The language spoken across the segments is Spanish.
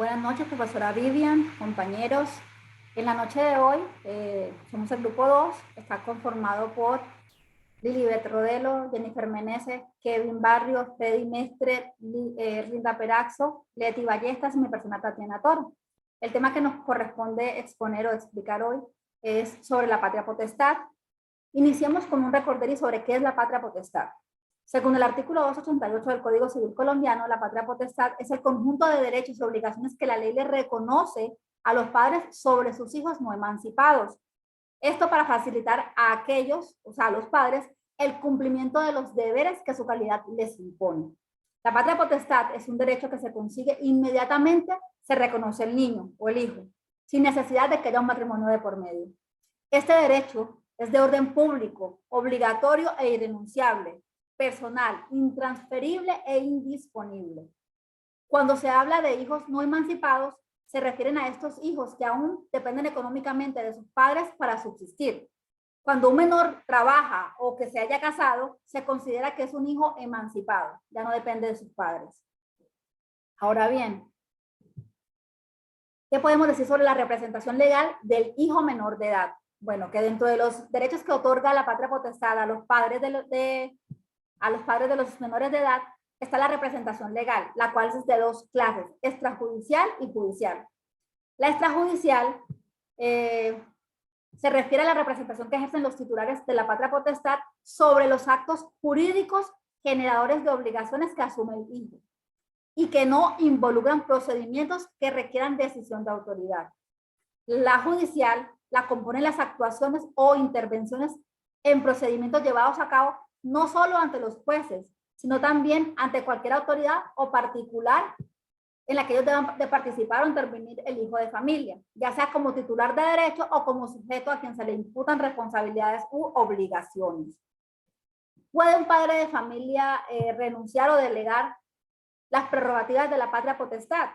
Buenas noches, profesora Vivian, compañeros. En la noche de hoy, somos el grupo 2, está conformado por Lilibet Rodelo, Jennifer Meneses, Kevin Barrios, Freddy Mestre, Rinda Peraxo, Leti Ballestas y mi persona Tatiana Toro. El tema que nos corresponde exponer o explicar hoy es sobre la patria potestad. Iniciamos con un recorderis sobre qué es la patria potestad. Según el artículo 288 del Código Civil colombiano, la patria potestad es el conjunto de derechos y obligaciones que la ley le reconoce a los padres sobre sus hijos no emancipados. Esto para facilitar a aquellos, o sea, a los padres, el cumplimiento de los deberes que su calidad les impone. La patria potestad es un derecho que se consigue inmediatamente se reconoce el niño o el hijo, sin necesidad de que haya un matrimonio de por medio. Este derecho es de orden público, obligatorio e irrenunciable, personal, intransferible e indisponible. Cuando se habla de hijos no emancipados, se refieren a estos hijos que aún dependen económicamente de sus padres para subsistir. Cuando un menor trabaja o que se haya casado, se considera que es un hijo emancipado, ya no depende de sus padres. Ahora bien, ¿qué podemos decir sobre la representación legal del hijo menor de edad? Bueno, que dentro de los derechos que otorga la patria potestad a los padres de los menores de edad está la representación legal, la cual es de dos clases, extrajudicial y judicial. La extrajudicial se refiere a la representación que ejercen los titulares de la patria potestad sobre los actos jurídicos generadores de obligaciones que asume el hijo y que no involucran procedimientos que requieran decisión de autoridad. La judicial la componen las actuaciones o intervenciones en procedimientos llevados a cabo no solo ante los jueces, sino también ante cualquier autoridad o particular en la que ellos deban de participar o intervenir el hijo de familia, ya sea como titular de derecho o como sujeto a quien se le imputan responsabilidades u obligaciones. ¿Puede un padre de familia renunciar o delegar las prerrogativas de la patria potestad?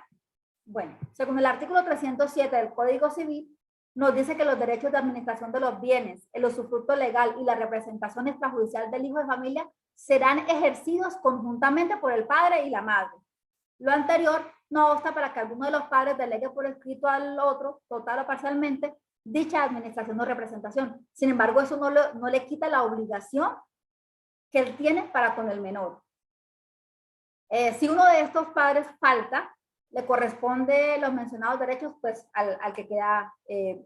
Bueno, según el artículo 307 del Código Civil, nos dice que los derechos de administración de los bienes, el usufructo legal y la representación extrajudicial del hijo de familia serán ejercidos conjuntamente por el padre y la madre. Lo anterior no obsta para que alguno de los padres delegue por escrito al otro, total o parcialmente, dicha administración o representación. Sin embargo, eso no le quita la obligación que él tiene para con el menor. Si uno de estos padres falta, le corresponde los mencionados derechos pues al que queda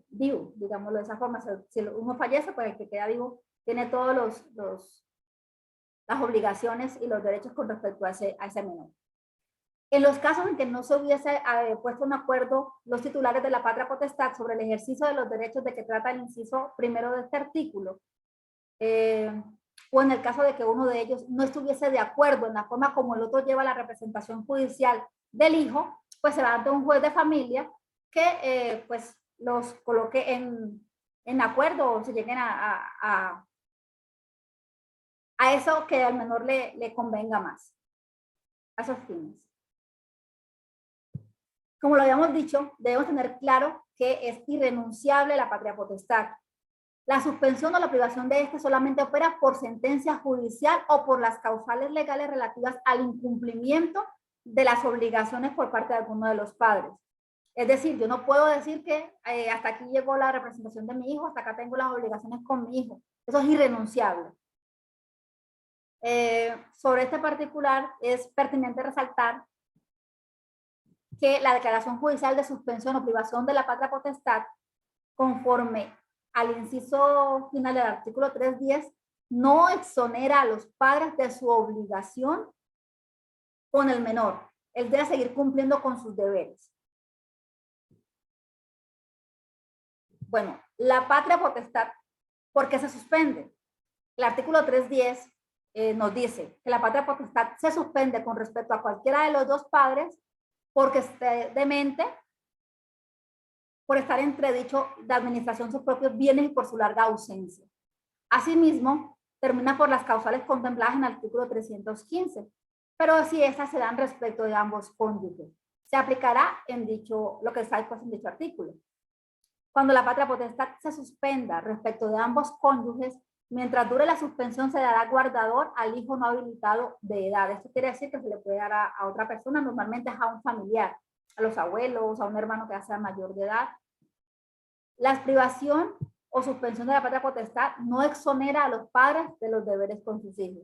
vivo, digámoslo de esa forma. Si uno fallece, pues el que queda vivo tiene todas las obligaciones y los derechos con respecto a ese menor. En los casos en que no se hubiese puesto en acuerdo los titulares de la patria potestad sobre el ejercicio de los derechos de que trata el inciso primero de este artículo, o en el caso de que uno de ellos no estuviese de acuerdo en la forma como el otro lleva la representación judicial del hijo, pues se va ante un juez de familia que pues los coloque en acuerdo o se lleguen a eso que al menor le convenga más, a esos fines. Como lo habíamos dicho, debemos tener claro que es irrenunciable la patria potestad. La suspensión o la privación de esta solamente opera por sentencia judicial o por las causales legales relativas al incumplimiento de las obligaciones por parte de alguno de los padres. Es decir, yo no puedo decir que hasta aquí llegó la representación de mi hijo, hasta acá tengo las obligaciones con mi hijo. Eso es irrenunciable. Sobre este particular es pertinente resaltar que la declaración judicial de suspensión o privación de la patria potestad, conforme al inciso final del artículo 310, no exonera a los padres de su obligación con el menor. Él debe seguir cumpliendo con sus deberes. Bueno, la patria potestad, ¿por qué se suspende? El artículo 310 nos dice que la patria potestad se suspende con respecto a cualquiera de los dos padres porque esté demente, por estar entredicho de administración de sus propios bienes y por su larga ausencia. Asimismo, termina por las causales contempladas en el artículo 315, pero si estas se dan respecto de ambos cónyuges, se aplicará lo que está dispuesto en dicho artículo. Cuando la patria potestad se suspenda respecto de ambos cónyuges, mientras dure la suspensión se dará guardador al hijo no habilitado de edad. Esto quiere decir que se le puede dar a otra persona, normalmente es a un familiar. a los abuelos, a un hermano que ya sea mayor de edad. La privación o suspensión de la patria potestad no exonera a los padres de los deberes con sus hijos.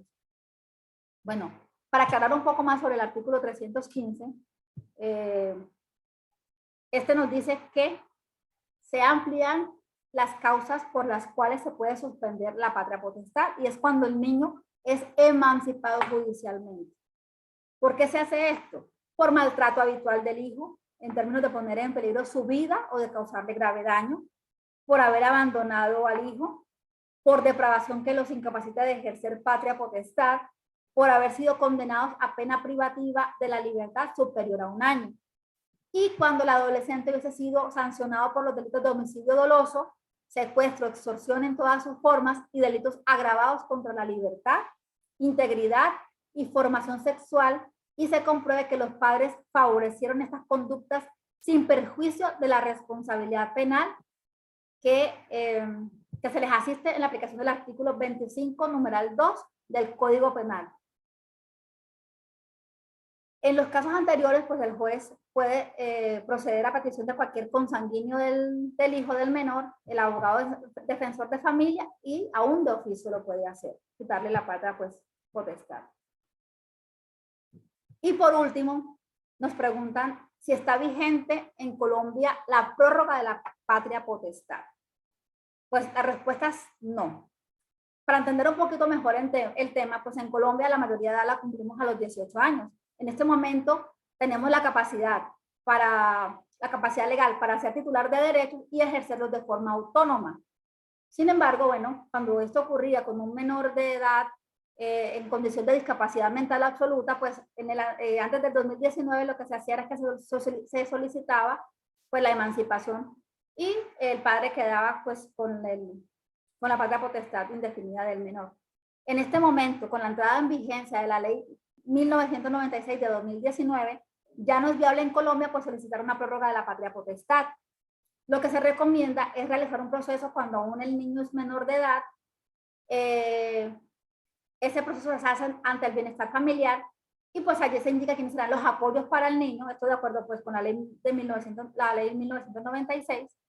Bueno, para aclarar un poco más sobre el artículo 315, este nos dice que se amplían las causas por las cuales se puede suspender la patria potestad y es cuando el niño es emancipado judicialmente. ¿Por qué se hace esto? Por maltrato habitual del hijo, en términos de poner en peligro su vida o de causarle grave daño, por haber abandonado al hijo, por depravación que los incapacita de ejercer patria potestad, por haber sido condenados a pena privativa de la libertad superior a 1 año. Y cuando el adolescente hubiese sido sancionado por los delitos de homicidio doloso, secuestro, extorsión en todas sus formas y delitos agravados contra la libertad, integridad y formación sexual, y se compruebe que los padres favorecieron estas conductas sin perjuicio de la responsabilidad penal que se les asiste en la aplicación del artículo 25, numeral 2 del Código Penal. En los casos anteriores, pues el juez puede proceder a petición de cualquier consanguíneo del hijo del menor, el abogado defensor de familia y aún de oficio lo puede hacer, quitarle la patria pues potestad. Y por último, nos preguntan si está vigente en Colombia la prórroga de la patria potestad. Pues la respuesta es no. Para entender un poquito mejor el tema, pues en Colombia la mayoría de edad la cumplimos a los 18 años. En este momento tenemos la capacidad legal para ser titular de derechos y ejercerlos de forma autónoma. Sin embargo, bueno, cuando esto ocurría con un menor de edad en condición de discapacidad mental absoluta, pues antes del 2019 lo que se hacía era que se solicitaba pues la emancipación y el padre quedaba pues con la patria potestad indefinida del menor. En este momento, con la entrada en vigencia de la ley 1996 de 2019, ya no es viable en Colombia pues solicitar una prórroga de la patria potestad. Lo que se recomienda es realizar un proceso cuando aún el niño es menor de edad. Ese proceso se hace ante el bienestar familiar y pues allí se indica quiénes serán los apoyos para el niño, esto de acuerdo pues con la ley de 1996.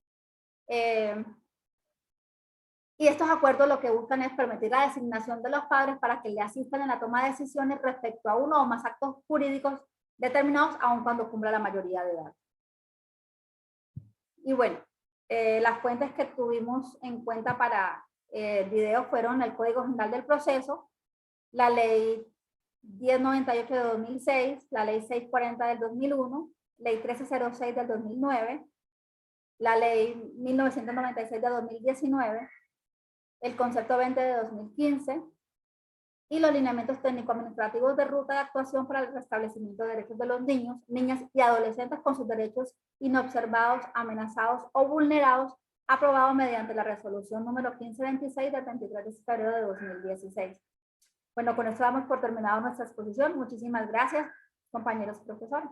Y estos acuerdos lo que buscan es permitir la designación de los padres para que le asistan en la toma de decisiones respecto a uno o más actos jurídicos determinados aun cuando cumpla la mayoría de edad. Y bueno, las fuentes que tuvimos en cuenta para el video fueron el Código General del Proceso, la Ley 1098 de 2006, la Ley 640 del 2001, Ley 1306 del 2009, la Ley 1996 de 2019, el Concepto 20 de 2015 y los lineamientos técnico-administrativos de ruta de actuación para el restablecimiento de derechos de los niños, niñas y adolescentes con sus derechos inobservados, amenazados o vulnerados, aprobado mediante la resolución número 1526 del 23 de febrero de 2016. Bueno, con esto damos por terminado nuestra exposición. Muchísimas gracias, compañeros profesores.